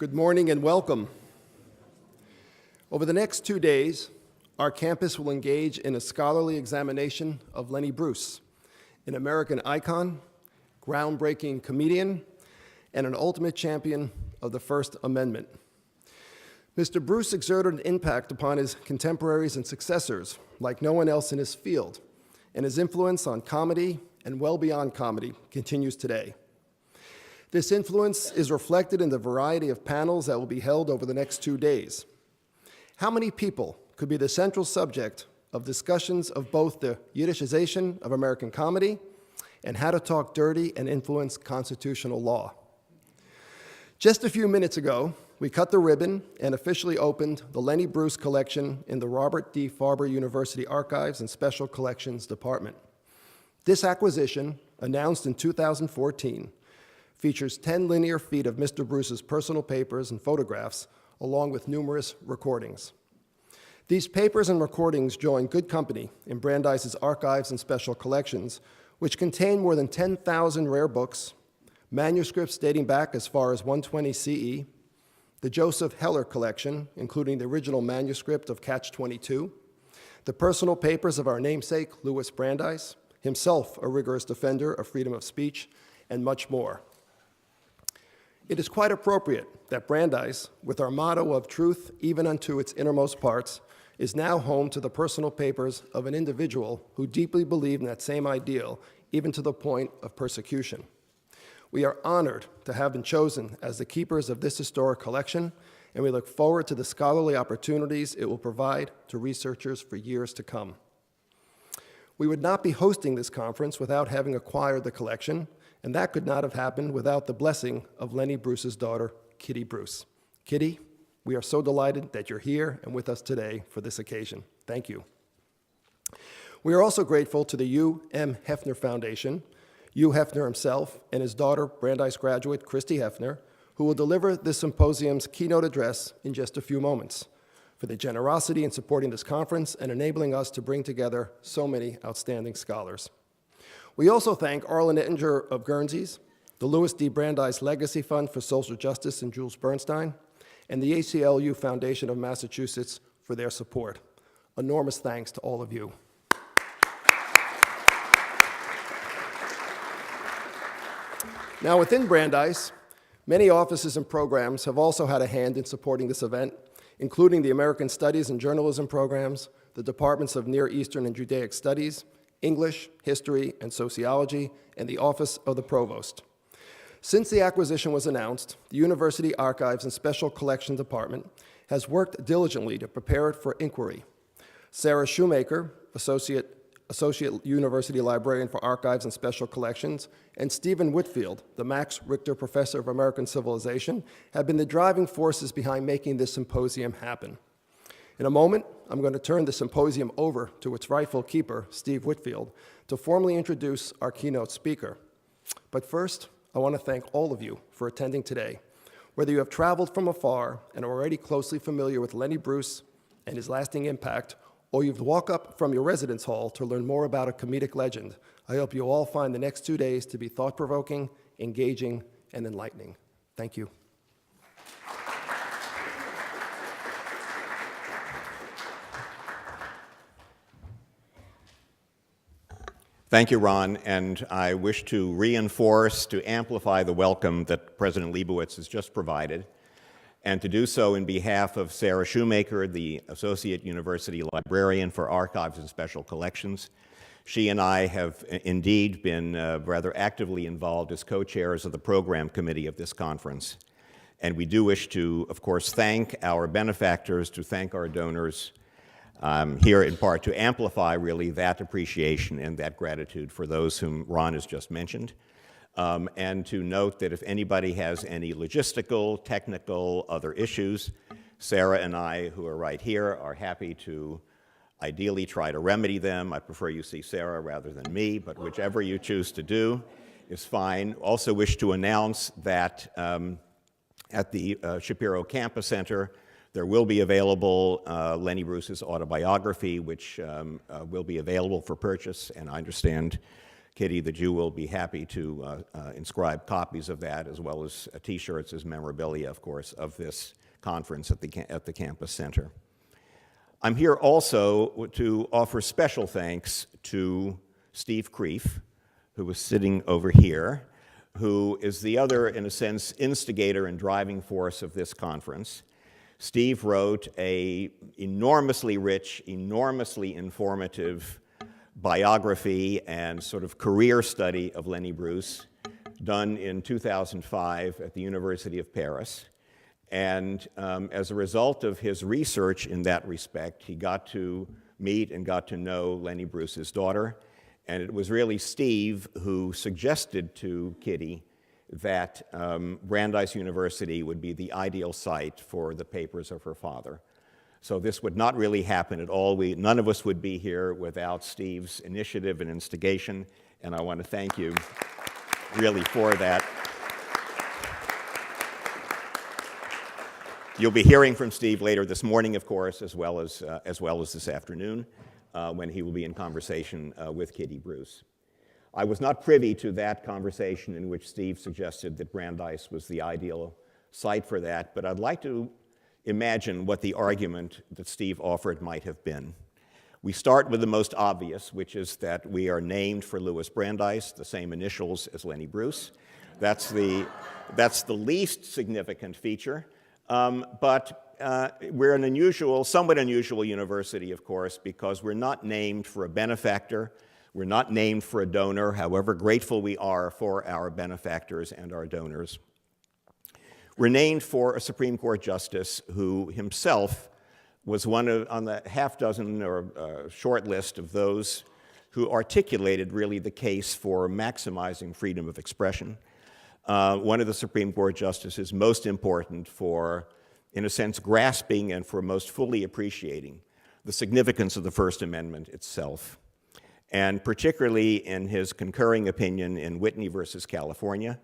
Good morning and welcome. Over the next 2 days, our campus will engage in a scholarly examination of Lenny Bruce, an American icon, groundbreaking comedian, and an ultimate champion of the First Amendment. Mr. Bruce exerted an impact upon his contemporaries and successors like no one else in his field, and his influence on comedy and well beyond comedy continues today. This influence is reflected in the variety of panels that will be held over the next 2 days. How many people could be the central subject of discussions of both the Yiddishization of American comedy and how to talk dirty and influence constitutional law? Just a few minutes ago, we cut the ribbon and officially opened the Lenny Bruce collection in the Robert D. Farber University Archives and Special Collections Department. This acquisition, announced in 2014, features 10 linear feet of Mr. Bruce's personal papers and photographs, along with numerous recordings. These papers and recordings join good company in Brandeis's archives and special collections, which contain more than 10,000 rare books, manuscripts dating back as far as 120 CE, the Joseph Heller collection, including the original manuscript of Catch-22, the personal papers of our namesake, Louis Brandeis, himself a rigorous defender of freedom of speech, and much more. It is quite appropriate that Brandeis, with our motto of truth even unto its innermost parts, is now home to the personal papers of an individual who deeply believed in that same ideal, even to the point of persecution. We are honored to have been chosen as the keepers of this historic collection, and we look forward to the scholarly opportunities it will provide to researchers for years to come. We would not be hosting this conference without having acquired the collection, and that could not have happened without the blessing of Lenny Bruce's daughter, Kitty Bruce. Kitty, we are so delighted that you're here and with us today for this occasion. Thank you. We are also grateful to the U. M. Hefner Foundation, Hugh Hefner himself, and his daughter, Brandeis graduate Christie Hefner, who will deliver this symposium's keynote address in just a few moments, for the generosity in supporting this conference and enabling us to bring together so many outstanding scholars. We also thank Arlen Ettinger of Guernsey's, the Louis D. Brandeis Legacy Fund for Social Justice and Jules Bernstein, and the ACLU Foundation of Massachusetts for their support. Enormous thanks to all of you. Now, within Brandeis, many offices and programs have also had a hand in supporting this event, including the American Studies and Journalism programs, the Departments of Near Eastern and Judaic Studies, English, History, and Sociology, and the Office of the Provost. Since the acquisition was announced, the University Archives and Special Collections Department has worked diligently to prepare it for inquiry. Sarah Shoemaker, Associate University Librarian for Archives and Special Collections, and Stephen Whitfield, the Max Richter Professor of American Civilization, have been the driving forces behind making this symposium happen. In a moment, I'm going to turn the symposium over to its rightful keeper, Steve Whitfield, to formally introduce our keynote speaker. But first, I want to thank all of you for attending today. Whether you have traveled from afar and are already closely familiar with Lenny Bruce and his lasting impact, or you've walked up from your residence hall to learn more about a comedic legend, I hope you all find the next 2 days to be thought-provoking, engaging, and enlightening. Thank you. Thank you, Ron, and I wish to reinforce, to amplify the welcome that President Leibowitz has just provided, and to do so in behalf of Sarah Shoemaker, the Associate University Librarian for Archives and Special Collections. She and I have indeed been rather actively involved as co-chairs of the program committee of this conference. And we do wish to, of course, thank our benefactors, to thank our donors, here in part to amplify really that appreciation and that gratitude for those whom Ron has just mentioned, and to note that if anybody has any logistical, technical, other issues, Sarah and I, who are right here, are happy to ideally try to remedy them. I prefer you see Sarah rather than me, but whichever you choose to do is fine. Also wish to announce that at the Shapiro Campus Center, there will be available Lenny Bruce's autobiography, which will be available for purchase, and I understand Kitty, that you will be happy to inscribe copies of that, as well as T-shirts as memorabilia, of course, of this conference at the campus center. I'm here also to offer special thanks to Steve Kreef, who was sitting over here, who is the other, in a sense, instigator and driving force of this conference. Steve wrote an enormously rich, enormously informative biography and sort of career study of Lenny Bruce, done in 2005 at the University of Paris. And as a result of his research in that respect, he got to meet and got to know Lenny Bruce's daughter. And it was really Steve who suggested to Kitty that Brandeis University would be the ideal site for the papers of her father. So this would not really happen at all. None of us would be here without Steve's initiative and instigation, and I want to thank you really for that. You'll be hearing from Steve later this morning, of course, as well as this afternoon, when he will be in conversation with Kitty Bruce. I was not privy to that conversation in which Steve suggested that Brandeis was the ideal site for that, but I'd like to imagine what the argument that Steve offered might have been. We start with the most obvious, which is that we are named for Louis Brandeis, the same initials as Lenny Bruce. That's the least significant feature, but we're an somewhat unusual university, of course, because we're not named for a benefactor. We're not named for a donor, however grateful we are for our benefactors and our donors. We're named for a Supreme Court justice who himself was on the half dozen or short list of those who articulated really the case for maximizing freedom of expression. One of the Supreme Court justices most important for, in a sense, grasping and for most fully appreciating the significance of the First Amendment itself. And particularly in his concurring opinion in Whitney versus California,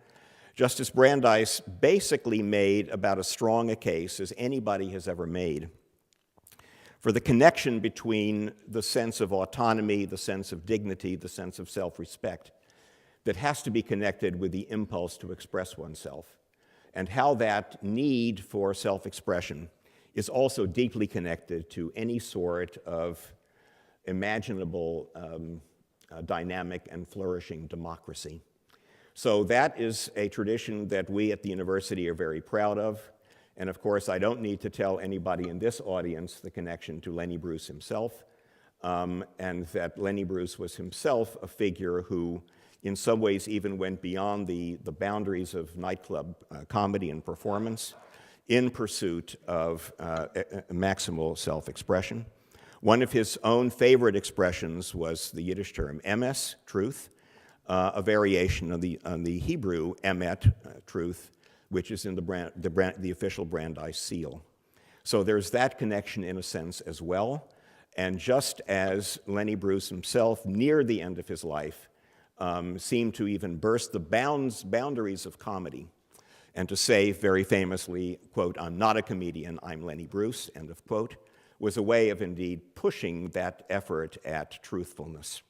Justice Brandeis basically made about as strong a case as anybody has ever made for the connection between the sense of autonomy, the sense of dignity, the sense of self-respect that has to be connected with the impulse to express oneself, and how that need for self-expression is also deeply connected to any sort of imaginable dynamic and flourishing democracy. So that is a tradition that we at the university are very proud of. And of course, I don't need to tell anybody in this audience the connection to Lenny Bruce himself, and that Lenny Bruce was himself a figure who, in some ways, even went beyond the boundaries of nightclub comedy and performance in pursuit of maximal self-expression. One of his own favorite expressions was the Yiddish term emes, truth, a variation on the Hebrew emet, truth, which is in the official Brandeis seal. So there's that connection in a sense as well. And just as Lenny Bruce himself, near the end of his life, seemed to even burst the boundaries of comedy and to say very famously, quote, "I'm not a comedian, I'm Lenny Bruce," end of quote, was a way of indeed pushing that effort at truthfulness.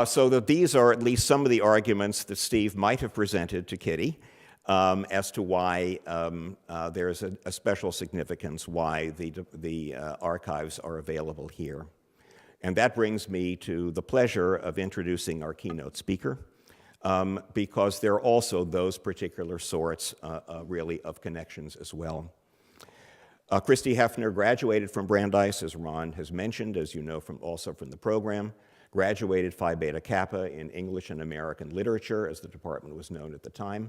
So that these are at least some of the arguments that Steve might have presented to Kitty as to why there's a special significance, why the archives are available here. And that brings me to the pleasure of introducing our keynote speaker, because there are also those particular sorts, really, of connections as well. Christie Hefner graduated from Brandeis, as Ron has mentioned, as you know also from the program, graduated Phi Beta Kappa in English and American Literature, as the department was known at the time,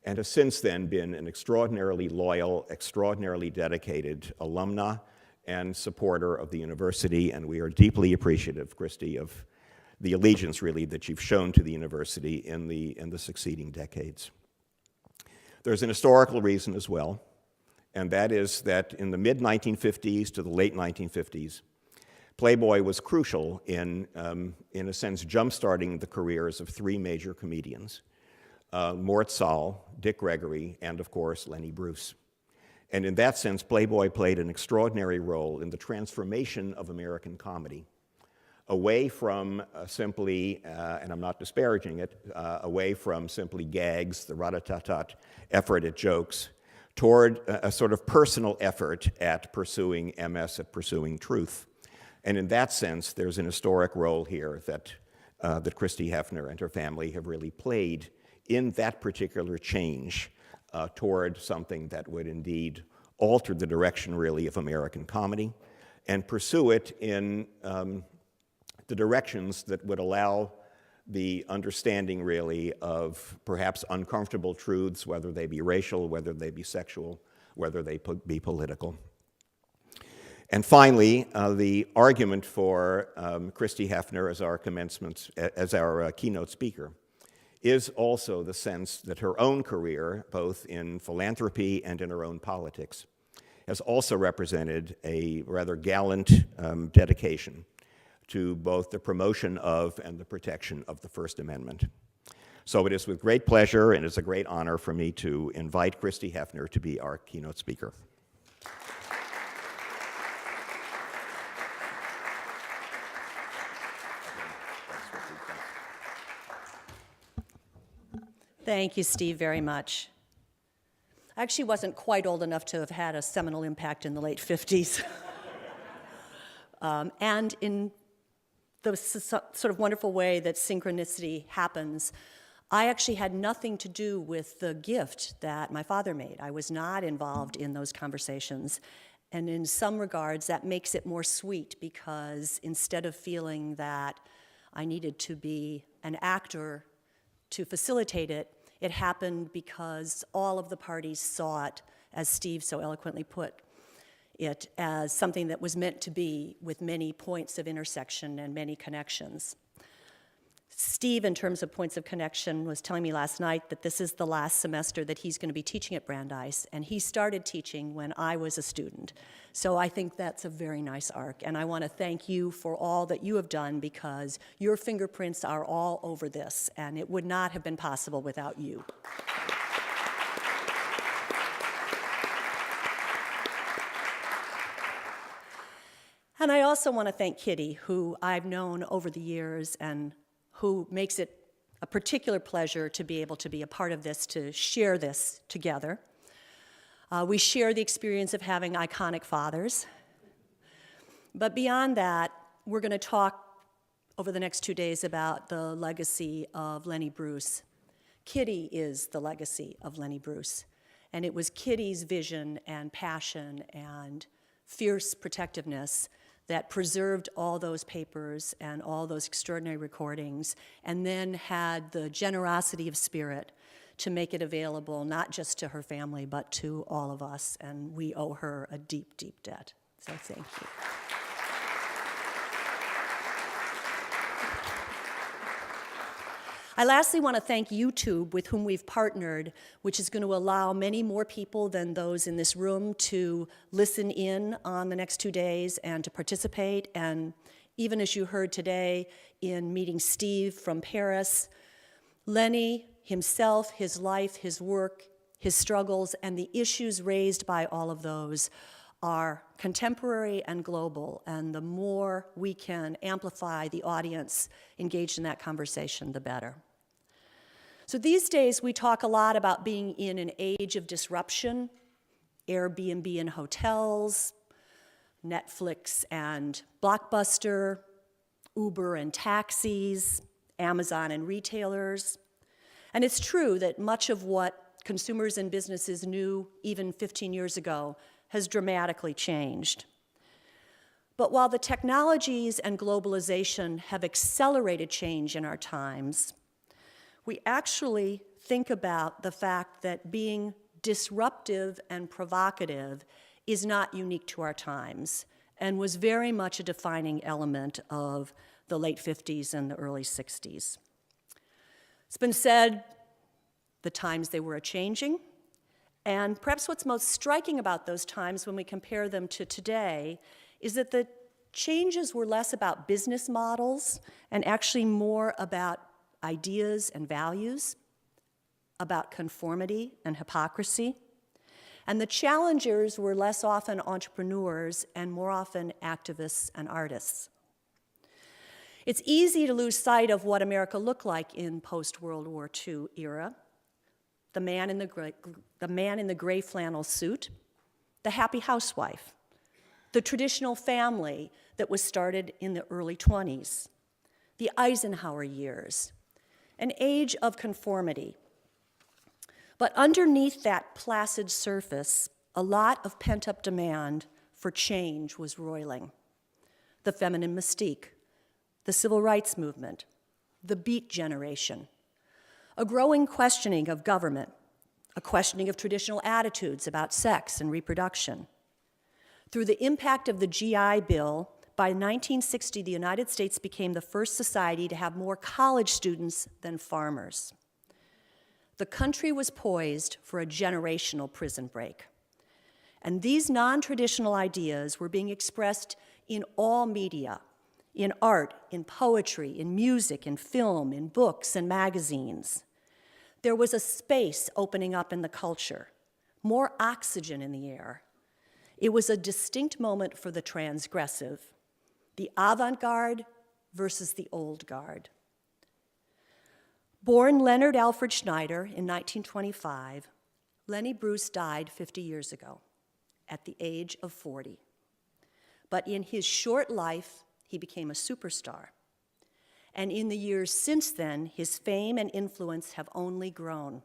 and has since then been an extraordinarily loyal, extraordinarily dedicated alumna and supporter of the university, and we are deeply appreciative, Christie, of the allegiance, really, that you've shown to the university in the succeeding decades. There's an historical reason as well, and that is that in the mid-1950s to the late 1950s, Playboy was crucial in a sense, jump-starting the careers of three major comedians, Mort Sahl, Dick Gregory, and of course, Lenny Bruce. And in that sense, Playboy played an extraordinary role in the transformation of American comedy, away from simply, and I'm not disparaging it, away from simply gags, the rat-a-tat-tat effort at jokes, toward a sort of personal effort at pursuing MS, at pursuing truth. And in that sense, there's an historic role here that Christie Hefner and her family have really played in that particular change toward something that would indeed alter the direction, really, of American comedy, and pursue it in the directions that would allow the understanding, really, of perhaps uncomfortable truths, whether they be racial, whether they be sexual, whether they be political. And finally, the argument for Christie Hefner as our keynote speaker is also the sense that her own career, both in philanthropy and in her own politics, has also represented a rather gallant dedication to both the promotion of and the protection of the First Amendment. So it is with great pleasure and it's a great honor for me to invite Christie Hefner to be our keynote speaker. Thank you, Steve, very much. I actually wasn't quite old enough to have had a seminal impact in the late 50s. And in the sort of wonderful way that synchronicity happens, I actually had nothing to do with the gift that my father made. I was not involved in those conversations. And in some regards, that makes it more sweet because instead of feeling that I needed to be an actor to facilitate it, it happened because all of the parties saw it, as Steve so eloquently put it, as something that was meant to be with many points of intersection and many connections. Steve, in terms of points of connection, was telling me last night that this is the last semester that he's going to be teaching at Brandeis, and he started teaching when I was a student. So I think that's a very nice arc, and I want to thank you for all that you have done because your fingerprints are all over this, and it would not have been possible without you. And I also want to thank Kitty, who I've known over the years and who makes it a particular pleasure to be able to be a part of this, to share this together. We share the experience of having iconic fathers. But beyond that, we're going to talk over the next 2 days about the legacy of Lenny Bruce. Kitty is the legacy of Lenny Bruce. And it was Kitty's vision and passion and fierce protectiveness that preserved all those papers and all those extraordinary recordings, and then had the generosity of spirit to make it available not just to her family, but to all of us, and we owe her a deep, deep debt. So thank you. I lastly want to thank YouTube, with whom we've partnered, which is going to allow many more people than those in this room to listen in on the next 2 days and to participate. And even as you heard today in meeting Steve from Paris, Lenny himself, his life, his work, his struggles, and the issues raised by all of those are contemporary and global, and the more we can amplify the audience engaged in that conversation, the better. So these days, we talk a lot about being in an age of disruption, Airbnb and hotels, Netflix and Blockbuster, Uber and taxis, Amazon and retailers. And it's true that much of what consumers and businesses knew even 15 years ago has dramatically changed. But while the technologies and globalization have accelerated change in our times, we actually think about the fact that being disruptive and provocative is not unique to our times and was very much a defining element of the late 50s and the early 60s. It's been said the times they were a-changing, and perhaps what's most striking about those times when we compare them to today is that the changes were less about business models and actually more about ideas and values, about conformity and hypocrisy. And the challengers were less often entrepreneurs and more often activists and artists. It's easy to lose sight of what America looked like in post-World War II era. The man in the gray flannel suit, the happy housewife, the traditional family that was started in the early 20s, the Eisenhower years, an age of conformity. But underneath that placid surface, a lot of pent-up demand for change was roiling. The feminine mystique, the civil rights movement, the Beat generation, a growing questioning of government, a questioning of traditional attitudes about sex and reproduction. Through the impact of the GI Bill, by 1960, the United States became the first society to have more college students than farmers. The country was poised for a generational prison break. And these non-traditional ideas were being expressed in all media, in art, in poetry, in music, in film, in books and magazines. There was a space opening up in the culture, more oxygen in the air. It was a distinct moment for the transgressive, the avant-garde versus the old guard. Born Leonard Alfred Schneider in 1925, Lenny Bruce died 50 years ago at the age of 40. But in his short life, he became a superstar. And in the years since then, his fame and influence have only grown.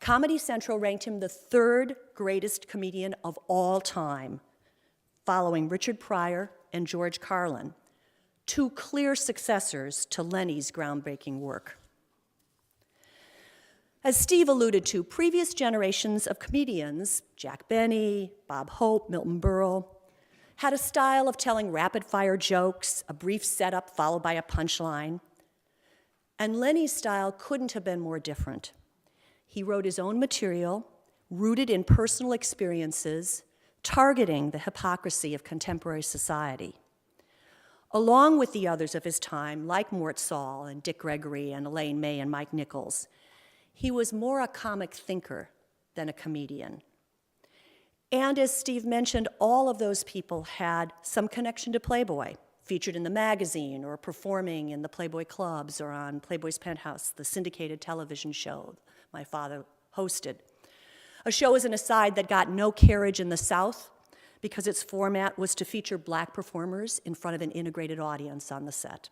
Comedy Central ranked him the third greatest comedian of all time, following Richard Pryor and George Carlin, two clear successors to Lenny's groundbreaking work. As Steve alluded to, previous generations of comedians, Jack Benny, Bob Hope, Milton Berle, had a style of telling rapid-fire jokes, a brief setup followed by a punchline. And Lenny's style couldn't have been more different. He wrote his own material, rooted in personal experiences, targeting the hypocrisy of contemporary society. Along with the others of his time, like Mort Saul and Dick Gregory and Elaine May and Mike Nichols, he was more a comic thinker than a comedian. And as Steve mentioned, all of those people had some connection to Playboy, featured in the magazine or performing in the Playboy clubs or on Playboy's Penthouse, the syndicated television show my father hosted. A show, as an aside, that got no carriage in the South because its format was to feature black performers in front of an integrated audience on the set.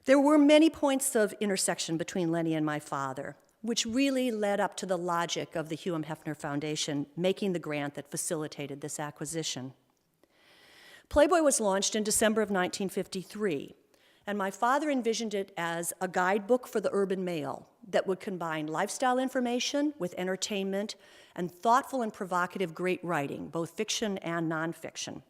There were many points of intersection between Lenny and my father, which really led up to the logic of the Hugh M. Hefner Foundation making the grant that facilitated this acquisition. Playboy was launched in December of 1953, and my father envisioned it as a guidebook for the urban male that would combine lifestyle information with entertainment and thoughtful and provocative great writing, both fiction and nonfiction.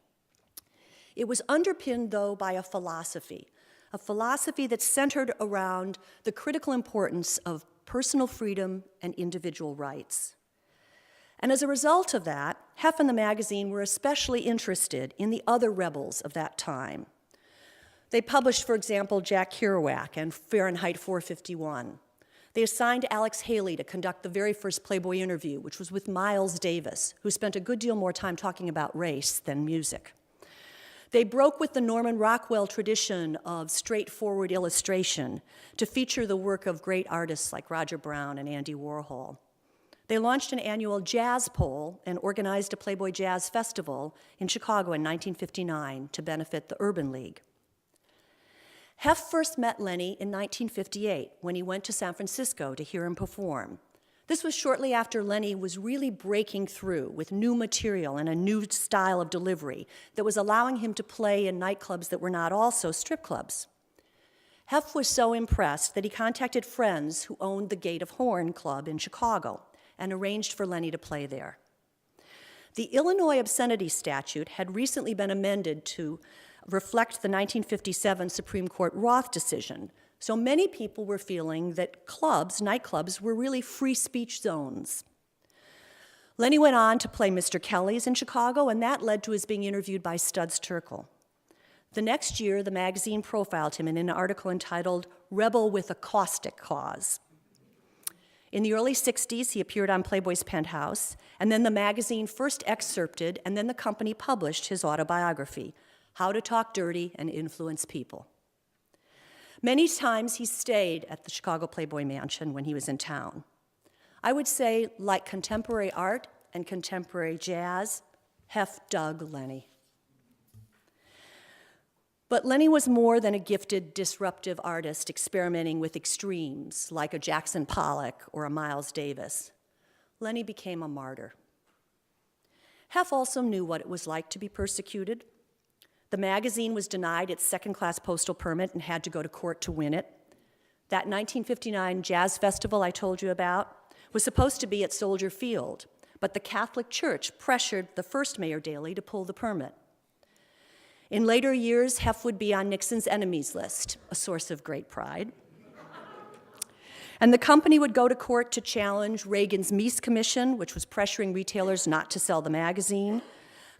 It was underpinned, though, by a philosophy that centered around the critical importance of personal freedom and individual rights. And as a result of that, Hef and the magazine were especially interested in the other rebels of that time. They published, for example, Jack Kerouac and Fahrenheit 451. They assigned Alex Haley to conduct the very first Playboy interview, which was with Miles Davis, who spent a good deal more time talking about race than music. They broke with the Norman Rockwell tradition of straightforward illustration to feature the work of great artists like Roger Brown and Andy Warhol. They launched an annual jazz poll and organized a Playboy Jazz Festival in Chicago in 1959 to benefit the Urban League. Hef first met Lenny in 1958 when he went to San Francisco to hear him perform. This was shortly after Lenny was really breaking through with new material and a new style of delivery that was allowing him to play in nightclubs that were not also strip clubs. Hef was so impressed that he contacted friends who owned the Gate of Horn Club in Chicago and arranged for Lenny to play there. The Illinois obscenity statute had recently been amended to reflect the 1957 Supreme Court Roth decision, so many people were feeling that nightclubs, were really free speech zones. Lenny went on to play Mr. Kelly's in Chicago, and that led to his being interviewed by Studs Terkel. The next year, the magazine profiled him in an article entitled "Rebel with a Caustic Cause." In the early 60s, he appeared on Playboy's Penthouse, and then the magazine first excerpted, and then the company published his autobiography, how to talk dirty and influence people. Many times he stayed at the Chicago Playboy Mansion when he was in town. I would say, like contemporary art and contemporary jazz, Hef dug Lenny. But Lenny was more than a gifted, disruptive artist experimenting with extremes like a Jackson Pollock or a Miles Davis. Lenny became a martyr. Hef also knew what it was like to be persecuted. The magazine was denied its second-class postal permit and had to go to court to win it. That 1959 jazz festival I told you about was supposed to be at Soldier Field, but the Catholic Church pressured the first Mayor Daley to pull the permit. In later years, Hef would be on Nixon's enemies list, a source of great pride. And the company would go to court to challenge Reagan's Meese Commission, which was pressuring retailers not to sell the magazine,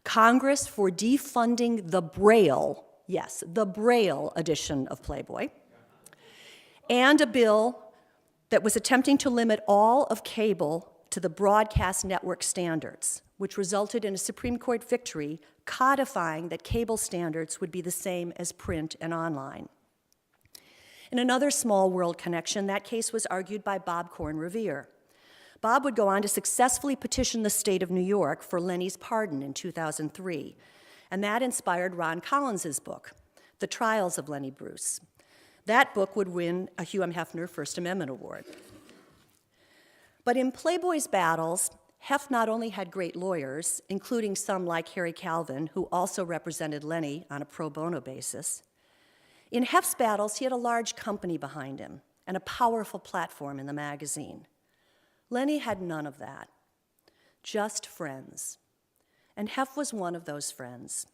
Congress for defunding the Braille, yes, the Braille edition of Playboy, and a bill that was attempting to limit all of cable to the broadcast network standards, which resulted in a Supreme Court victory codifying that cable standards would be the same as print and online. In another small world connection, that case was argued by Bob Corn Revere. Bob would go on to successfully petition the state of New York for Lenny's pardon in 2003, and that inspired Ron Collins's book, The Trials of Lenny Bruce. That book would win a Hugh M. Hefner First Amendment Award. But in Playboy's battles, Hef not only had great lawyers, including some like Harry Calvin, who also represented Lenny on a pro bono basis. In Hef's battles, he had a large company behind him and a powerful platform in the magazine. Lenny had none of that, just friends. And Hef was one of those friends,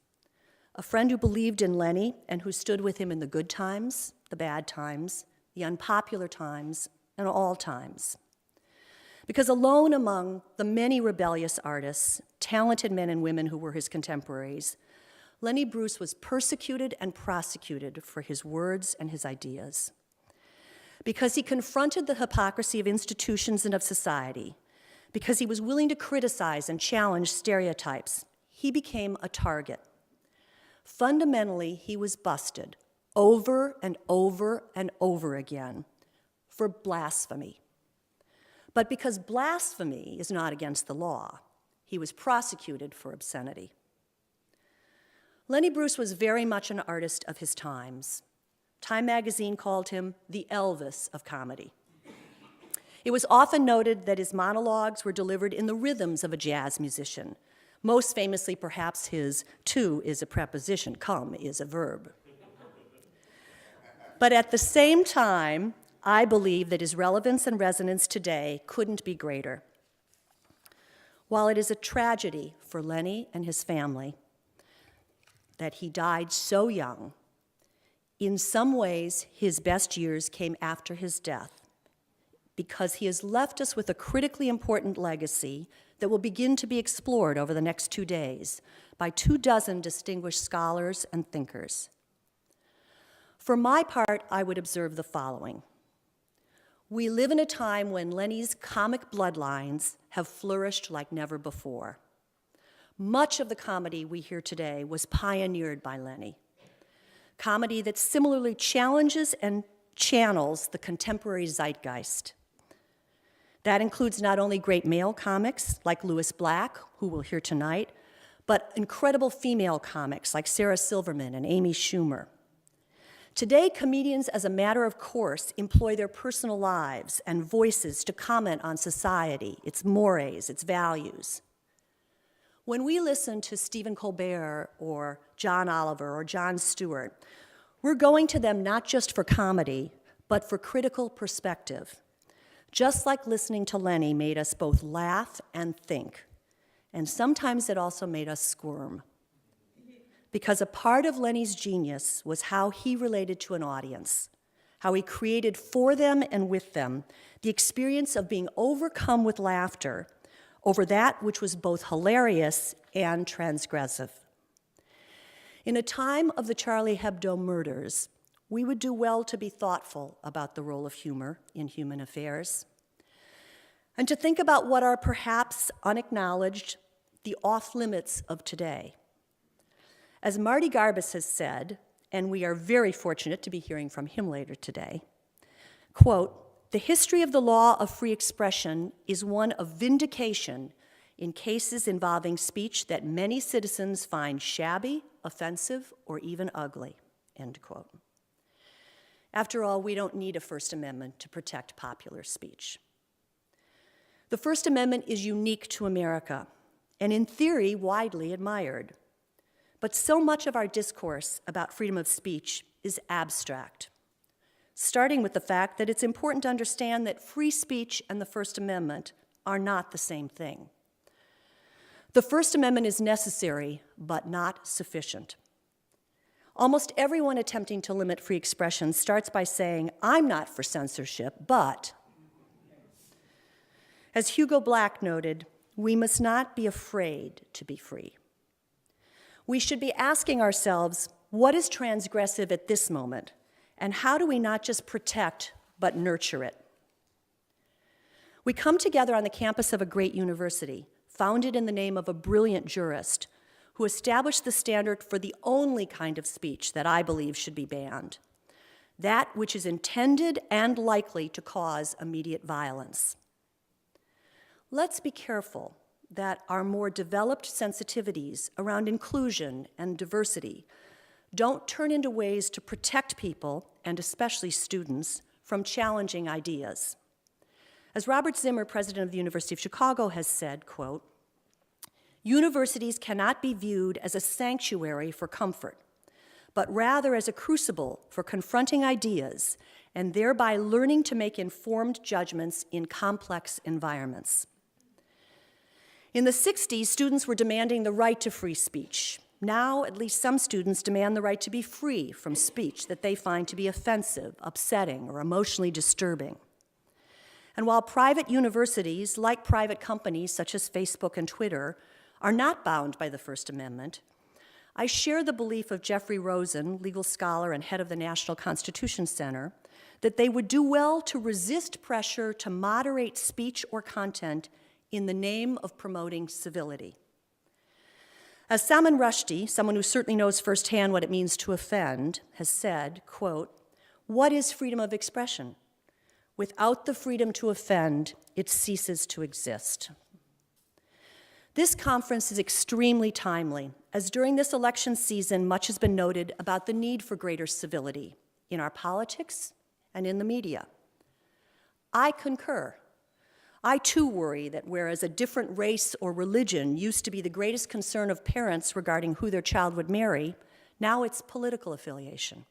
a friend who believed in Lenny and who stood with him in the good times, the bad times, the unpopular times, and all times. Because alone among the many rebellious artists, talented men and women who were his contemporaries, Lenny Bruce was persecuted and prosecuted for his words and his ideas. Because he confronted the hypocrisy of institutions and of society, because he was willing to criticize and challenge stereotypes, he became a target. Fundamentally, he was busted over and over and over again for blasphemy. But because blasphemy is not against the law, he was prosecuted for obscenity. Lenny Bruce was very much an artist of his times. Time magazine called him the Elvis of comedy. It was often noted that his monologues were delivered in the rhythms of a jazz musician, most famously perhaps his to is a preposition, come is a verb. But at the same time, I believe that his relevance and resonance today couldn't be greater. While it is a tragedy for Lenny and his family that he died so young, in some ways his best years came after his death, because he has left us with a critically important legacy that will begin to be explored over the next 2 days by 24 distinguished scholars and thinkers. For my part, I would observe the following. We live in a time when Lenny's comic bloodlines have flourished like never before. Much of the comedy we hear today was pioneered by Lenny. Comedy that similarly challenges and channels the contemporary zeitgeist. That includes not only great male comics like Louis Black, who we'll hear tonight, but incredible female comics like Sarah Silverman and Amy Schumer. Today, comedians, as a matter of course, employ their personal lives and voices to comment on society, its mores, its values. When we listen to Stephen Colbert or John Oliver or Jon Stewart, we're going to them not just for comedy, but for critical perspective. Just like listening to Lenny made us both laugh and think, and sometimes it also made us squirm. Because a part of Lenny's genius was how he related to an audience, how he created for them and with them the experience of being overcome with laughter over that which was both hilarious and transgressive. In a time of the Charlie Hebdo murders, we would do well to be thoughtful about the role of humor in human affairs, and to think about what are perhaps unacknowledged, the off-limits of today. As Marty Garbus has said, and we are very fortunate to be hearing from him later today, quote, "The history of the law of free expression is one of vindication in cases involving speech that many citizens find shabby, offensive, or even ugly," end quote. After all, we don't need a First Amendment to protect popular speech. The First Amendment is unique to America, and in theory, widely admired. But so much of our discourse about freedom of speech is abstract, starting with the fact that it's important to understand that free speech and the First Amendment are not the same thing. The First Amendment is necessary, but not sufficient. Almost everyone attempting to limit free expression starts by saying, "I'm not for censorship, but..." As Hugo Black noted, we must not be afraid to be free. We should be asking ourselves, what is transgressive at this moment, and how do we not just protect, but nurture it? We come together on the campus of a great university, founded in the name of a brilliant jurist, who established the standard for the only kind of speech that I believe should be banned, that which is intended and likely to cause immediate violence. Let's be careful that our more developed sensitivities around inclusion and diversity don't turn into ways to protect people, and especially students, from challenging ideas. As Robert Zimmer, president of the University of Chicago, has said, quote, "Universities cannot be viewed as a sanctuary for comfort, but rather as a crucible for confronting ideas and thereby learning to make informed judgments in complex environments." In the 60s, students were demanding the right to free speech. Now, at least some students demand the right to be free from speech that they find to be offensive, upsetting, or emotionally disturbing. And while private universities, like private companies such as Facebook and Twitter, are not bound by the First Amendment, I share the belief of Jeffrey Rosen, legal scholar and head of the National Constitution Center, that they would do well to resist pressure to moderate speech or content in the name of promoting civility. As Salman Rushdie, someone who certainly knows firsthand what it means to offend, has said, quote, "What is freedom of expression? Without the freedom to offend, it ceases to exist." This conference is extremely timely, as during this election season, much has been noted about the need for greater civility in our politics and in the media. I concur. I too worry that whereas a different race or religion used to be the greatest concern of parents regarding who their child would marry, now it's political affiliation.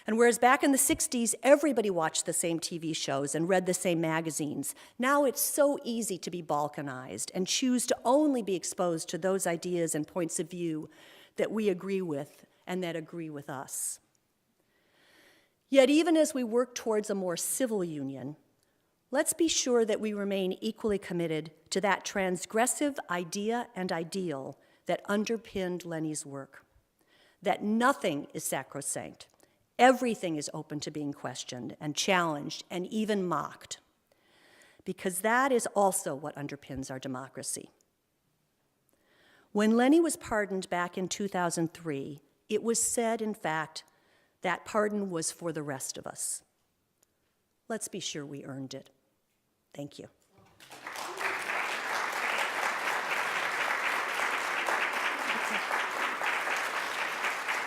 And whereas back in the 60s, everybody watched the same TV shows and read the same magazines, now it's so easy to be balkanized and choose to only be exposed to those ideas and points of view that we agree with and that agree with us. Yet even as we work towards a more civil union, let's be sure that we remain equally committed to that transgressive idea and ideal that underpinned Lenny's work, that nothing is sacrosanct. Everything is open to being questioned and challenged and even mocked, because that is also what underpins our democracy. When Lenny was pardoned back in 2003, it was said, in fact, that pardon was for the rest of us. Let's be sure we earned it. Thank you.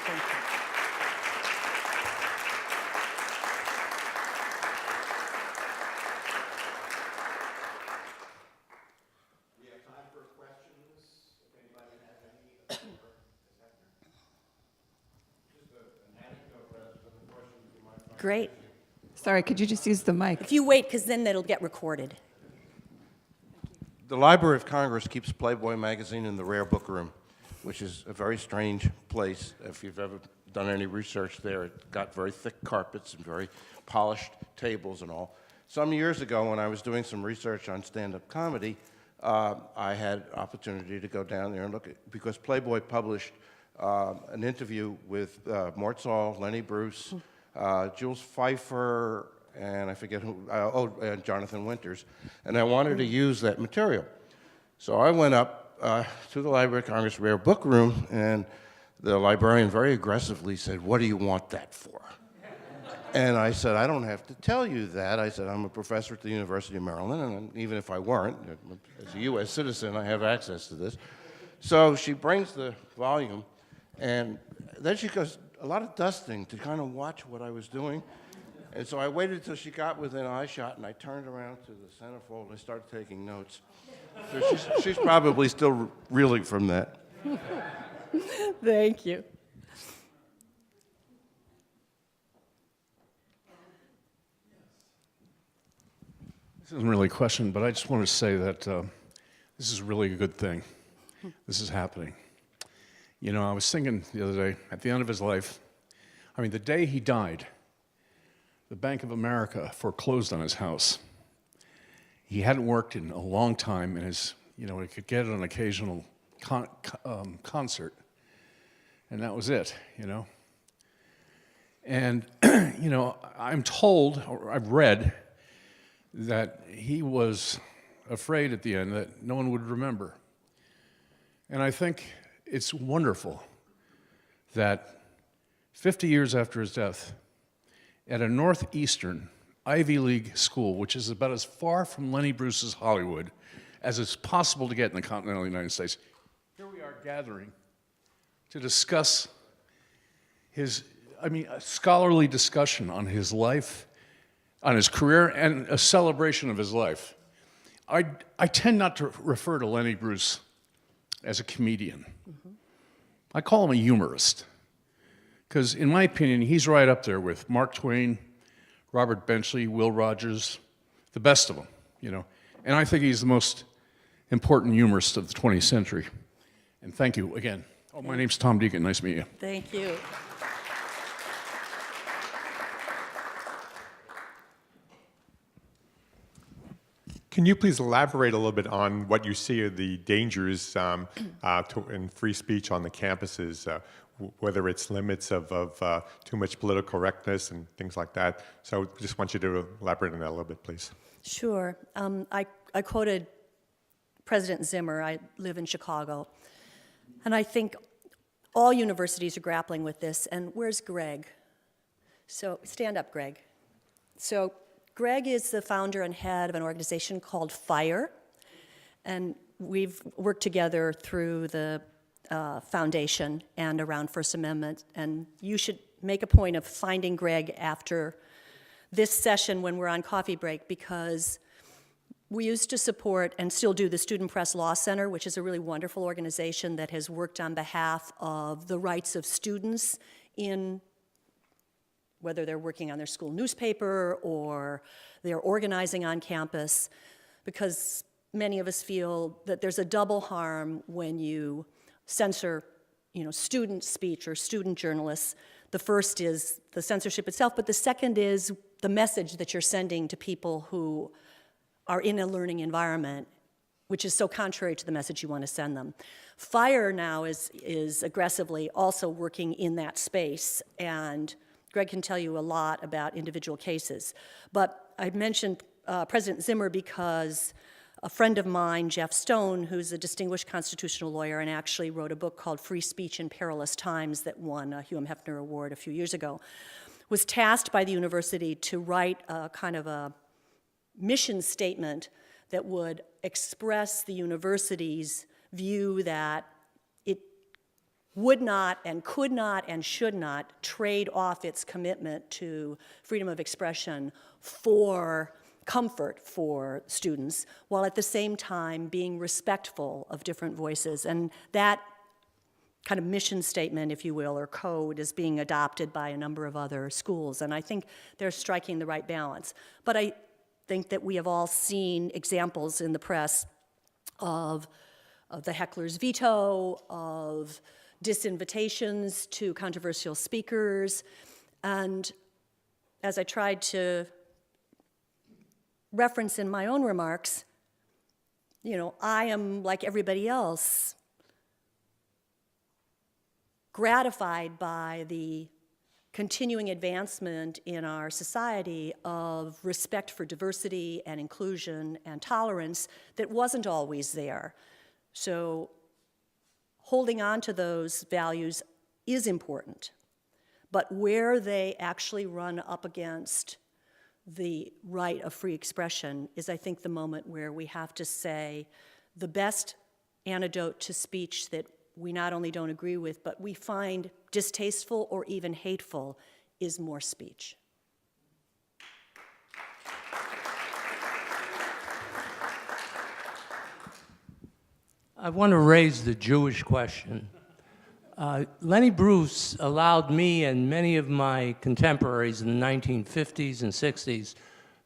Thank you. Great. Sorry, could you just use the mic? If you wait, because then it'll get recorded. The Library of Congress keeps Playboy magazine in the rare book room, which is a very strange place. If you've ever done any research there, it got very thick carpets and very polished tables and all. Some years ago, when I was doing some research on stand-up comedy, I had opportunity to go down there and look at, because Playboy published an interview with Mort Saul, Lenny Bruce, Jules Pfeiffer, and I forget who, and Jonathan Winters, and I wanted to use that material. So I went up to the Library of Congress Rare Book Room, and the librarian very aggressively said, "What do you want that for?" And I said, "I don't have to tell you that." I said, "I'm a professor at the University of Maryland, and even if I weren't, as a U.S. citizen, I have access to this." So she brings the volume, and then she goes, a lot of dusting to kind of watch what I was doing. And so I waited until she got within eye shot, and I turned around to the centerfold and I started taking notes. So she's probably still reeling from that. Thank you. This isn't really a question, but I just want to say that this is really a good thing. This is happening. You know, I was thinking the other day, at the end of his life, I mean, the day he died, the Bank of America foreclosed on his house. He hadn't worked in a long time, and he could get an occasional concert, and that was it, you know. And, you know, I'm told, or I've read, that he was afraid at the end that no one would remember. And I think it's wonderful that 50 years after his death, at a Northeastern Ivy League school, which is about as far from Lenny Bruce's Hollywood as it's possible to get in the continental United States, here we are gathering to discuss a scholarly discussion on his life, on his career, and a celebration of his life. I tend not to refer to Lenny Bruce as a comedian. Mm-hmm. I call him a humorist, because in my opinion, he's right up there with Mark Twain, Robert Benchley, Will Rogers, the best of them, you know. And I think he's the most important humorist of the 20th century. And thank you again. Oh, my name's Tom Deacon. Nice to meet you. Thank you. Can you please elaborate a little bit on what you see are the dangers in free speech on the campuses, whether it's limits of too much political correctness and things like that? So I just want you to elaborate on that a little bit, please. Sure. I quoted President Zimmer. I live in Chicago. And I think all universities are grappling with this. And where's Greg? So stand up, Greg. So Greg is the founder and head of an organization called FIRE, and we've worked together through the foundation and around First Amendment, and you should make a point of finding Greg after this session when we're on coffee break, because we used to support and still do the Student Press Law Center, which is a really wonderful organization that has worked on behalf of the rights of students in whether they're working on their school newspaper or they're organizing on campus, because many of us feel that there's a double harm when you censor, student speech or student journalists. The first is the censorship itself, but the second is the message that you're sending to people who are in a learning environment, which is so contrary to the message you want to send them. FIRE now is aggressively also working in that space, and Greg can tell you a lot about individual cases. But I mentioned President Zimmer because a friend of mine, Jeff Stone, who's a distinguished constitutional lawyer and actually wrote a book called Free Speech in Perilous Times that won a Hefner Award a few years ago, was tasked by the university to write a kind of a mission statement that would express the university's view that it would not and could not and should not trade off its commitment to freedom of expression for comfort for students, while at the same time being respectful of different voices. And that kind of mission statement, if you will, or code is being adopted by a number of other schools. And I think they're striking the right balance. But I think that we have all seen examples in the press of the heckler's veto, of disinvitations to controversial speakers. And as I tried to reference in my own remarks, I am, like everybody else, gratified by the continuing advancement in our society of respect for diversity and inclusion and tolerance that wasn't always there. So holding on to those values is important, but where they actually run up against the right of free expression is, I think, the moment where we have to say the best antidote to speech that we not only don't agree with, but we find distasteful or even hateful is more speech. I want to raise the Jewish question. Lenny Bruce allowed me and many of my contemporaries in the 1950s and 60s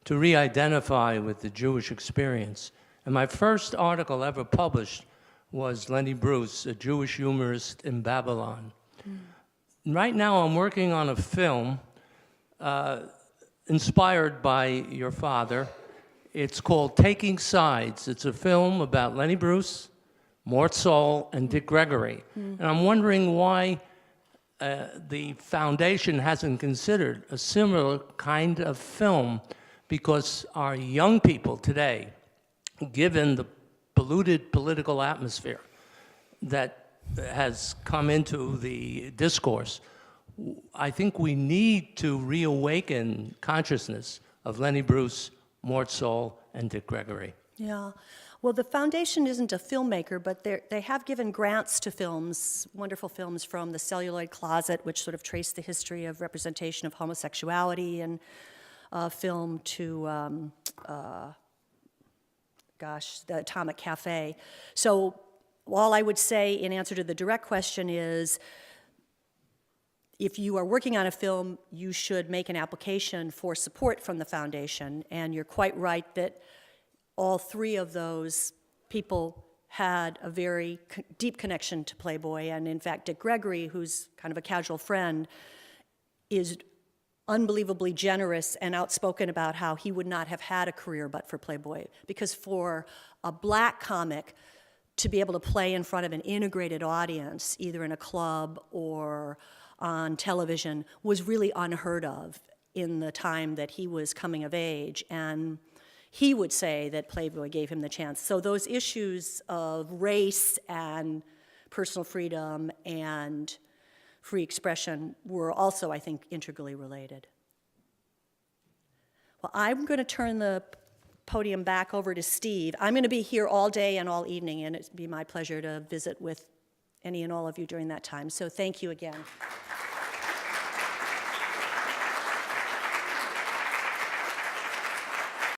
to re-identify with the Jewish experience. And my first article ever published was Lenny Bruce, a Jewish humorist in Babylon. Right now I'm working on a film inspired by your father. It's called Taking Sides. It's a film about Lenny Bruce, Mort Sahl, and Dick Gregory. And I'm wondering why the foundation hasn't considered a similar kind of film, because our young people today, given the polluted political atmosphere that has come into the discourse, I think we need to reawaken consciousness of Lenny Bruce, Mort Sahl, and Dick Gregory. Yeah. Well, the foundation isn't a filmmaker, but they have given grants to films, wonderful films from The Celluloid Closet, which sort of trace the history of representation of homosexuality in film, to, The Atomic Cafe. So all I would say in answer to the direct question is, if you are working on a film, you should make an application for support from the foundation, and you're quite right that all three of those people had a very deep connection to Playboy, and in fact, Dick Gregory, who's kind of a casual friend, is unbelievably generous and outspoken about how he would not have had a career but for Playboy. Because for a black comic to be able to play in front of an integrated audience, either in a club or on television, was really unheard of in the time that he was coming of age. And he would say that Playboy gave him the chance. So those issues of race and personal freedom and free expression were also, I think, integrally related. Well, I'm going to turn the podium back over to Steve. I'm going to be here all day and all evening, and it'd be my pleasure to visit with any and all of you during that time. So thank you again.